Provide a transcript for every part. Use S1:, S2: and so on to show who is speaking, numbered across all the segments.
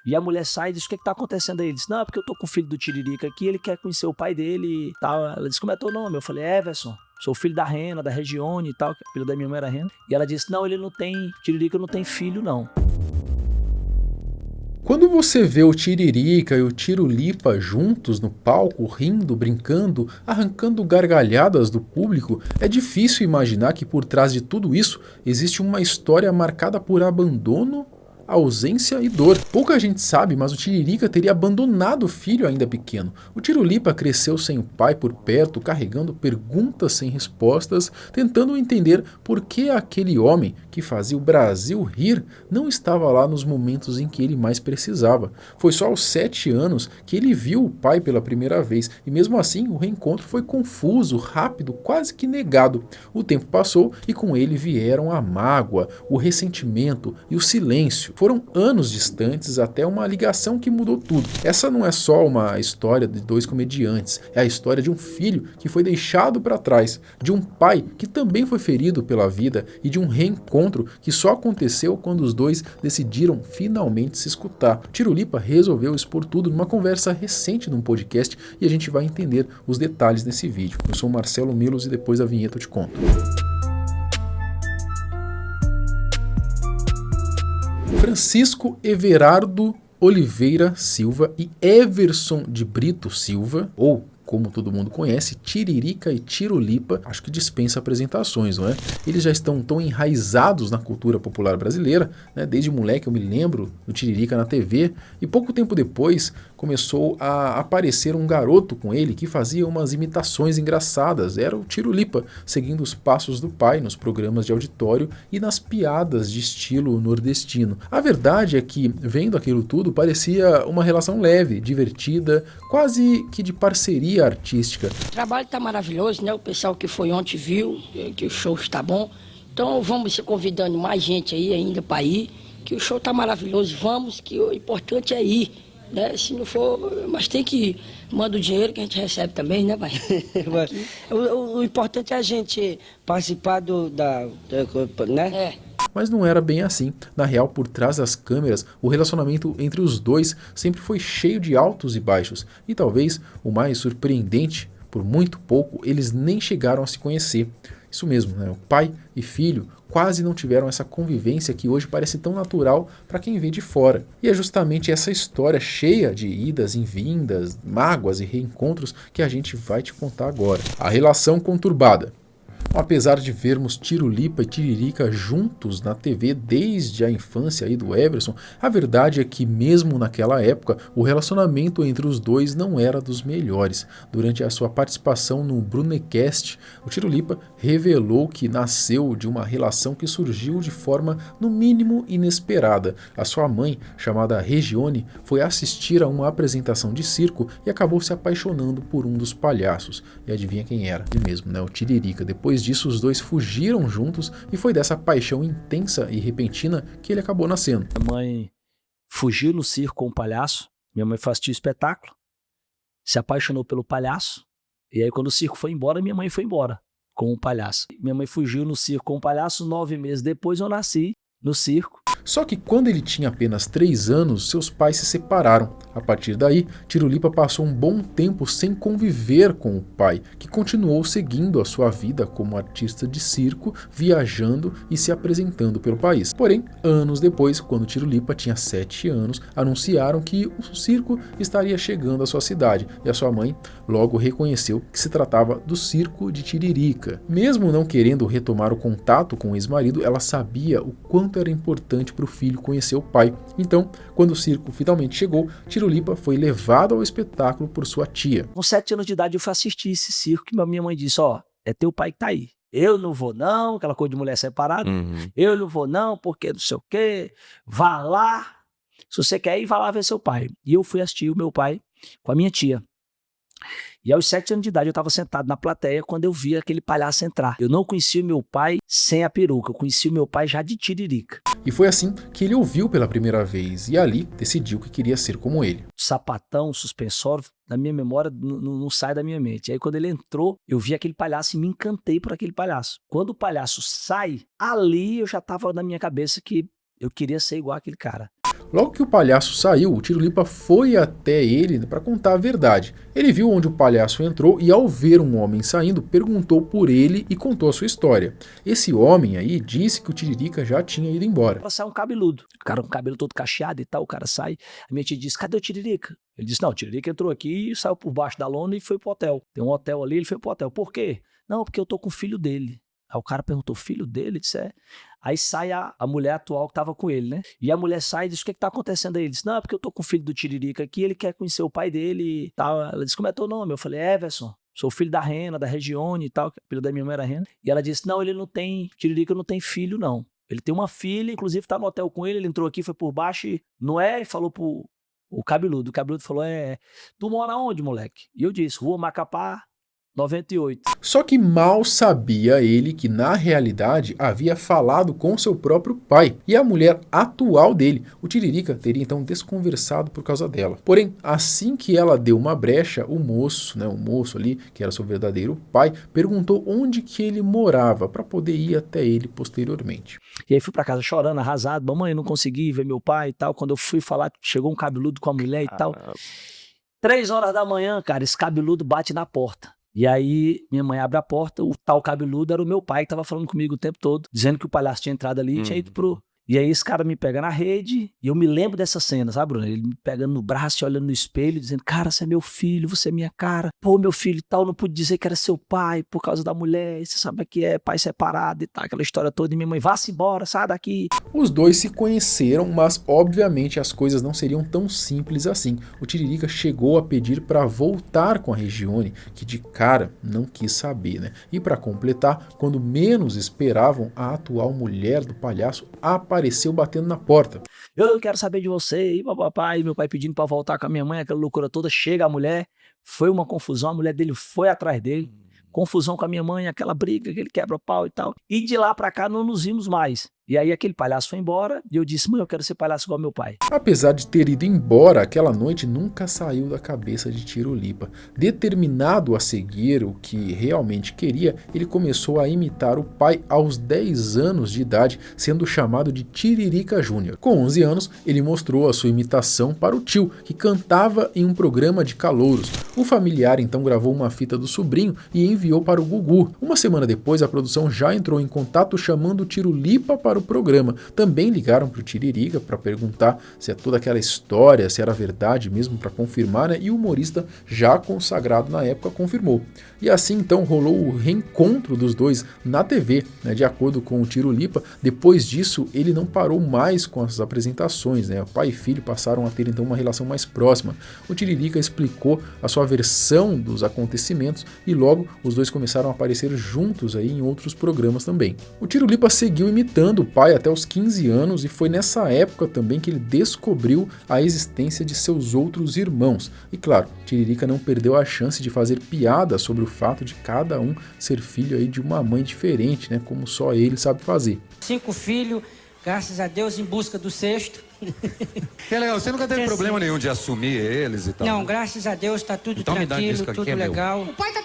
S1: E a mulher sai e diz, o que tá acontecendo aí? Ele disse, não, é porque eu tô com o filho do Tiririca aqui, ele quer conhecer o pai dele e tal. Ela disse, como é teu nome? Eu falei, Everson. Sou filho da Rena, da Regione e tal, que a filha da minha mãe era Rena. E ela disse, não, ele não tem, Tiririca não tem filho, não.
S2: Quando você vê o Tiririca e o Tirulipa juntos no palco, rindo, brincando, arrancando gargalhadas do público, é difícil imaginar que por trás de tudo isso existe uma história marcada por abandono, ausência e dor. Pouca gente sabe, mas o Tiririca teria abandonado o filho ainda pequeno. O Tirulipa cresceu sem o pai por perto, carregando perguntas sem respostas, tentando entender por que aquele homem que fazia o Brasil rir não estava lá nos momentos em que ele mais precisava. Foi só aos 7 anos que ele viu o pai pela primeira vez, e mesmo assim o reencontro foi confuso, rápido, quase que negado. O tempo passou e com ele vieram a mágoa, o ressentimento e o silêncio. Foram anos distantes até uma ligação que mudou tudo. Essa não é só uma história de dois comediantes, é a história de um filho que foi deixado para trás, de um pai que também foi ferido pela vida e de um reencontro que só aconteceu quando os dois decidiram finalmente se escutar. Tirulipa resolveu expor tudo numa conversa recente num podcast e a gente vai entender os detalhes nesse vídeo. Eu sou o Marcelo Milos e depois da vinheta eu te conto. Francisco Everardo Oliveira Silva e Everson de Brito Silva, ou como todo mundo conhece, Tiririca e Tirulipa, acho que dispensa apresentações, não é? Eles já estão tão enraizados na cultura popular brasileira, né? Desde moleque eu me lembro do Tiririca na TV, e pouco tempo depois começou a aparecer um garoto com ele que fazia umas imitações engraçadas, era o Tirulipa, seguindo os passos do pai nos programas de auditório e nas piadas de estilo nordestino. A verdade é que, vendo aquilo tudo, parecia uma relação leve, divertida, quase que de parceria artística.
S3: O trabalho está maravilhoso, né? O pessoal que foi ontem viu que o show está bom. Então vamos se convidando mais gente aí ainda para ir, que o show está maravilhoso. Vamos, que o importante é ir, né? Se não for, mas tem que ir. Manda o dinheiro que a gente recebe também, né, pai?
S4: O importante é a gente participar né?
S3: É.
S2: Mas não era bem assim. Na real, por trás das câmeras, o relacionamento entre os dois sempre foi cheio de altos e baixos. E talvez o mais surpreendente, por muito pouco, eles nem chegaram a se conhecer. Isso mesmo, né? O pai e filho quase não tiveram essa convivência que hoje parece tão natural para quem vê de fora. E é justamente essa história cheia de idas e vindas, mágoas e reencontros que a gente vai te contar agora. A relação conturbada. Apesar de vermos Tirulipa e Tiririca juntos na TV desde a infância aí do Everson, a verdade é que mesmo naquela época o relacionamento entre os dois não era dos melhores. Durante a sua participação no Brunecast, o Tirulipa revelou que nasceu de uma relação que surgiu de forma no mínimo inesperada. A sua mãe, chamada Regione, foi assistir a uma apresentação de circo e acabou se apaixonando por um dos palhaços. E adivinha quem era? Ele mesmo, né? O Tiririca. Depois disso, os dois fugiram juntos e foi dessa paixão intensa e repentina que ele acabou nascendo.
S1: A mãe fugiu no circo com o palhaço, minha mãe foi assistir o espetáculo, se apaixonou pelo palhaço, e aí quando o circo foi embora, minha mãe foi embora com o palhaço. Minha mãe fugiu no circo com o palhaço, 9 meses depois eu nasci no circo.
S2: Só que quando ele tinha apenas 3 anos, seus pais se separaram. A partir daí, Tirulipa passou um bom tempo sem conviver com o pai, que continuou seguindo a sua vida como artista de circo, viajando e se apresentando pelo país. Porém, anos depois, quando Tirulipa tinha 7 anos, anunciaram que o circo estaria chegando à sua cidade, e a sua mãe logo reconheceu que se tratava do circo de Tiririca. Mesmo não querendo retomar o contato com o ex-marido, ela sabia o quanto era importante para o filho conhecer o pai. Então, quando o circo finalmente chegou, Tirulipa foi levado ao espetáculo por sua tia.
S1: Com 7 anos de idade eu fui assistir esse circo que minha mãe disse, ó, é teu pai que tá aí. Eu não vou não, aquela coisa de mulher separada. Eu não vou não, porque não sei o quê. Vá lá. Se você quer ir, vá lá ver seu pai. E eu fui assistir o meu pai com a minha tia. E aos 7 anos de idade eu estava sentado na plateia quando eu vi aquele palhaço entrar. Eu não conhecia o meu pai sem a peruca, eu conheci o meu pai já de Tiririca.
S2: E foi assim que ele ouviu pela primeira vez e ali decidiu que queria ser como ele.
S1: Sapatão, suspensório, na minha memória não sai da minha mente. Aí quando ele entrou, eu vi aquele palhaço e me encantei por aquele palhaço. Quando o palhaço sai, ali eu já estava na minha cabeça que Eu queria ser igual aquele cara.
S2: Logo que o palhaço saiu, o Tirolipa foi até ele para contar a verdade. Ele viu onde o palhaço entrou e, ao ver um homem saindo, perguntou por ele e contou a sua história. Esse homem aí disse que o Tiririca já tinha ido embora.
S1: Ela sai um cabeludo, o cara com o cabelo todo cacheado e tal, o cara sai. A minha tia disse, cadê o Tiririca? Ele disse, não, o Tiririca entrou aqui e saiu por baixo da lona e foi pro hotel. Tem um hotel ali, ele foi pro hotel. Por quê? Não, porque eu tô com o filho dele. Aí o cara perguntou, filho dele? Ele disse, é. Aí sai a mulher atual que tava com ele, né? E a mulher sai e diz, o que tá acontecendo aí? Ele disse, não, é porque eu tô com o filho do Tiririca aqui, ele quer conhecer o pai dele e tal. Ela disse, como é teu nome? Eu falei, Everson, sou filho da Rena, da Regione e tal, que a filha da minha mãe era Rena. E ela disse, não, ele não tem, Tiririca não tem filho, não. Ele tem uma filha, inclusive tá no hotel com ele entrou aqui, foi por baixo e não é, e falou pro o cabeludo. O cabeludo falou, tu mora onde, moleque? E eu disse, Rua Macapá, 98.
S2: Só que mal sabia ele que, na realidade, havia falado com seu próprio pai e a mulher atual dele. O Tiririca teria então desconversado por causa dela. Porém, assim que ela deu uma brecha, o moço ali, que era seu verdadeiro pai, perguntou onde que ele morava para poder ir até ele posteriormente.
S1: E aí fui pra casa chorando, arrasado, mamãe, não consegui ver meu pai e tal. Quando eu fui falar, chegou um cabeludo com a mulher e tal. 3 horas da manhã, cara, esse cabeludo bate na porta. E aí, minha mãe abre a porta, o tal cabeludo era o meu pai que tava falando comigo o tempo todo, dizendo que o palhaço tinha entrado ali e tinha ido pro... E aí esse cara me pega na rede, e eu me lembro dessa cena, sabe, Bruno? Ele me pegando no braço e olhando no espelho, dizendo, cara, você é meu filho, você é minha cara. Pô, meu filho e tal, não pude dizer que era seu pai por causa da mulher, você sabe o que é, pai separado e tal, aquela história toda. E minha mãe, vá-se embora, sai daqui.
S2: Os dois se conheceram, mas obviamente as coisas não seriam tão simples assim. O Tiririca chegou a pedir para voltar com a Regione, que de cara não quis saber, né? E para completar, quando menos esperavam, a atual mulher do palhaço apareceu batendo na porta.
S1: Eu não quero saber de você, e papai, meu pai pedindo para voltar com a minha mãe, aquela loucura toda. Chega a mulher, foi uma confusão, a mulher dele foi atrás dele, confusão com a minha mãe, aquela briga, aquele quebra-pau e tal. E de lá para cá não nos vimos mais. E aí aquele palhaço foi embora e eu disse, mãe, eu quero ser palhaço igual meu pai.
S2: Apesar de ter ido embora, aquela noite nunca saiu da cabeça de Tirolipa. Determinado a seguir o que realmente queria, ele começou a imitar o pai aos 10 anos de idade, sendo chamado de Tiririca Júnior. Com 11 anos, ele mostrou a sua imitação para o tio, que cantava em um programa de calouros. O familiar então gravou uma fita do sobrinho e enviou para o Gugu. Uma semana depois, a produção já entrou em contato chamando o Tirolipa para o programa. Também ligaram para o Tiririca para perguntar se é toda aquela história, se era verdade mesmo, para confirmar, né? E o humorista, já consagrado na época, confirmou. E assim então rolou o reencontro dos dois na TV, né? De acordo com o Tirolipa. Depois disso, ele não parou mais com as apresentações, né? Pai e filho passaram a ter então uma relação mais próxima. O Tiririca explicou a sua versão dos acontecimentos e logo os dois começaram a aparecer juntos aí em outros programas também. O Tirolipa seguiu imitando o pai até os 15 anos e foi nessa época também que ele descobriu a existência de seus outros irmãos. E claro, Tiririca não perdeu a chance de fazer piada sobre o fato de cada um ser filho aí de uma mãe diferente, né? Como só ele sabe fazer.
S5: 5 filhos, graças a Deus, em busca do 6º.
S6: É legal, você nunca teve problema nenhum de assumir eles e tal?
S5: Não,
S6: né?
S5: graças a Deus, tá tudo
S6: Então
S5: tranquilo, tudo legal.
S7: O pai tá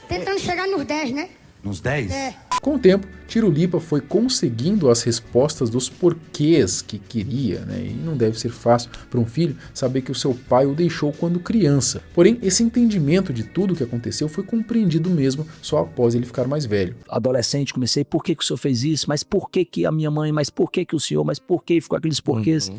S7: tentando chegar nos 10, né?
S6: Nos 10?
S7: É.
S2: Com o tempo, Tirolipa foi conseguindo as respostas dos porquês que queria, né? E não deve ser fácil para um filho saber que o seu pai o deixou quando criança. Porém, esse entendimento de tudo o que aconteceu foi compreendido mesmo só após ele ficar mais velho.
S1: Adolescente, comecei, por que o senhor fez isso? Mas por que a minha mãe? Mas por que o senhor? Mas por que ficou aqueles porquês?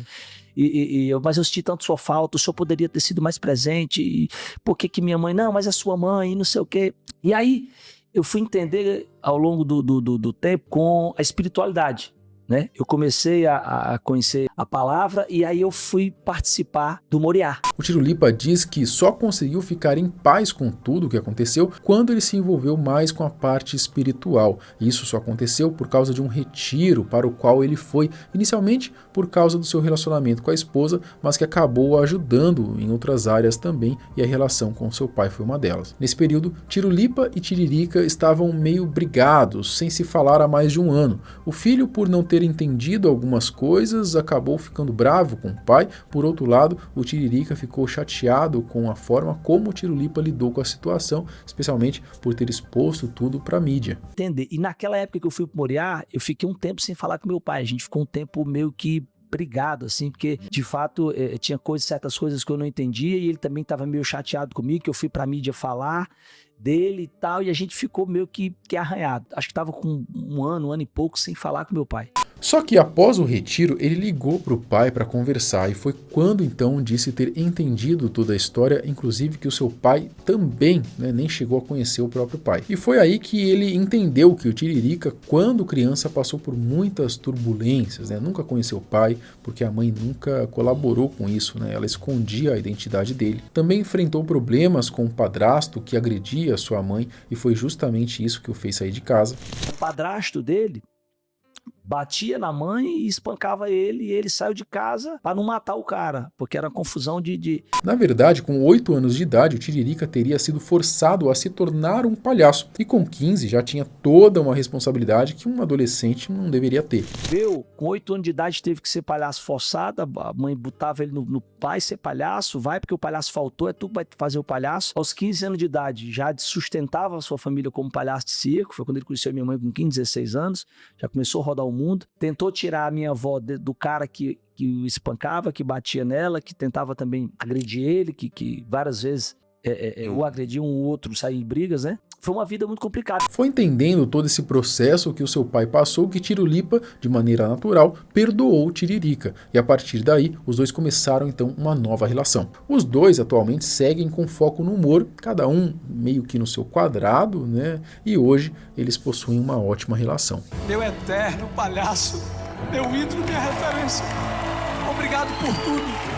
S1: Mas eu senti tanto sua falta, o senhor poderia ter sido mais presente. E por que minha mãe? Não, mas a sua mãe, e não sei o quê. E aí eu fui entender ao longo do tempo com a espiritualidade, né? Eu comecei a conhecer a palavra e aí eu fui participar do Moriá.
S2: O Tirolipa diz que só conseguiu ficar em paz com tudo o que aconteceu quando ele se envolveu mais com a parte espiritual. Isso só aconteceu por causa de um retiro para o qual ele foi, inicialmente por causa do seu relacionamento com a esposa, mas que acabou ajudando em outras áreas também, e a relação com seu pai foi uma delas. Nesse período, Tirolipa e Tiririca estavam meio brigados, sem se falar há mais de um ano. O filho, por não ter ter entendido algumas coisas, acabou ficando bravo com o pai. Por outro lado, o Tiririca ficou chateado com a forma como o Tirulipa lidou com a situação, especialmente por ter exposto tudo para a mídia.
S1: Entender. E naquela época que eu fui pro Moriá, eu fiquei um tempo sem falar com meu pai. A gente ficou um tempo meio que brigado, assim, porque de fato tinha certas coisas que eu não entendia e ele também estava meio chateado comigo, que eu fui pra mídia falar dele e tal, e a gente ficou meio que arranhado. Acho que estava com um ano e pouco sem falar com meu pai.
S2: Só que após o retiro, ele ligou para o pai para conversar e foi quando então disse ter entendido toda a história, inclusive que o seu pai também nem chegou a conhecer o próprio pai. E foi aí que ele entendeu que o Tiririca, quando criança, passou por muitas turbulências, nunca conheceu o pai, porque a mãe nunca colaborou com isso, ela escondia a identidade dele. Também enfrentou problemas com o padrasto que agredia sua mãe e foi justamente isso que o fez sair de casa.
S1: O padrasto dele batia na mãe e espancava ele, e ele saiu de casa para não matar o cara, porque era confusão de...
S2: Na verdade, com 8 anos de idade, o Tiririca teria sido forçado a se tornar um palhaço, e com 15 já tinha toda uma responsabilidade que um adolescente não deveria ter.
S1: Com 8 anos de idade teve que ser palhaço forçado, a mãe botava ele no pai ser palhaço, vai porque o palhaço faltou, é tu que vai fazer o palhaço. Aos 15 anos de idade já sustentava a sua família como palhaço de circo, foi quando ele conheceu minha mãe com 15, 16 anos, já começou a rodar o mundo, tentou tirar a minha avó do cara que o espancava, que batia nela, que tentava também agredir ele, que várias vezes o agredia um ou outro, sair em brigas, Foi uma vida muito complicada.
S2: Foi entendendo todo esse processo que o seu pai passou que Tirulipa, de maneira natural, perdoou o Tiririca. E a partir daí, os dois começaram então uma nova relação. Os dois atualmente seguem com foco no humor, cada um meio que no seu quadrado, E hoje eles possuem uma ótima relação.
S8: Meu eterno palhaço, meu ídolo, minha referência. Obrigado por tudo.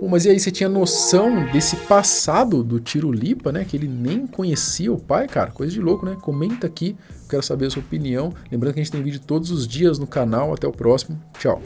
S2: Mas e aí, você tinha noção desse passado do Tirulipa, que ele nem conhecia o pai, cara? Coisa de louco, Comenta aqui, quero saber a sua opinião. Lembrando que a gente tem vídeo todos os dias no canal. Até o próximo. Tchau.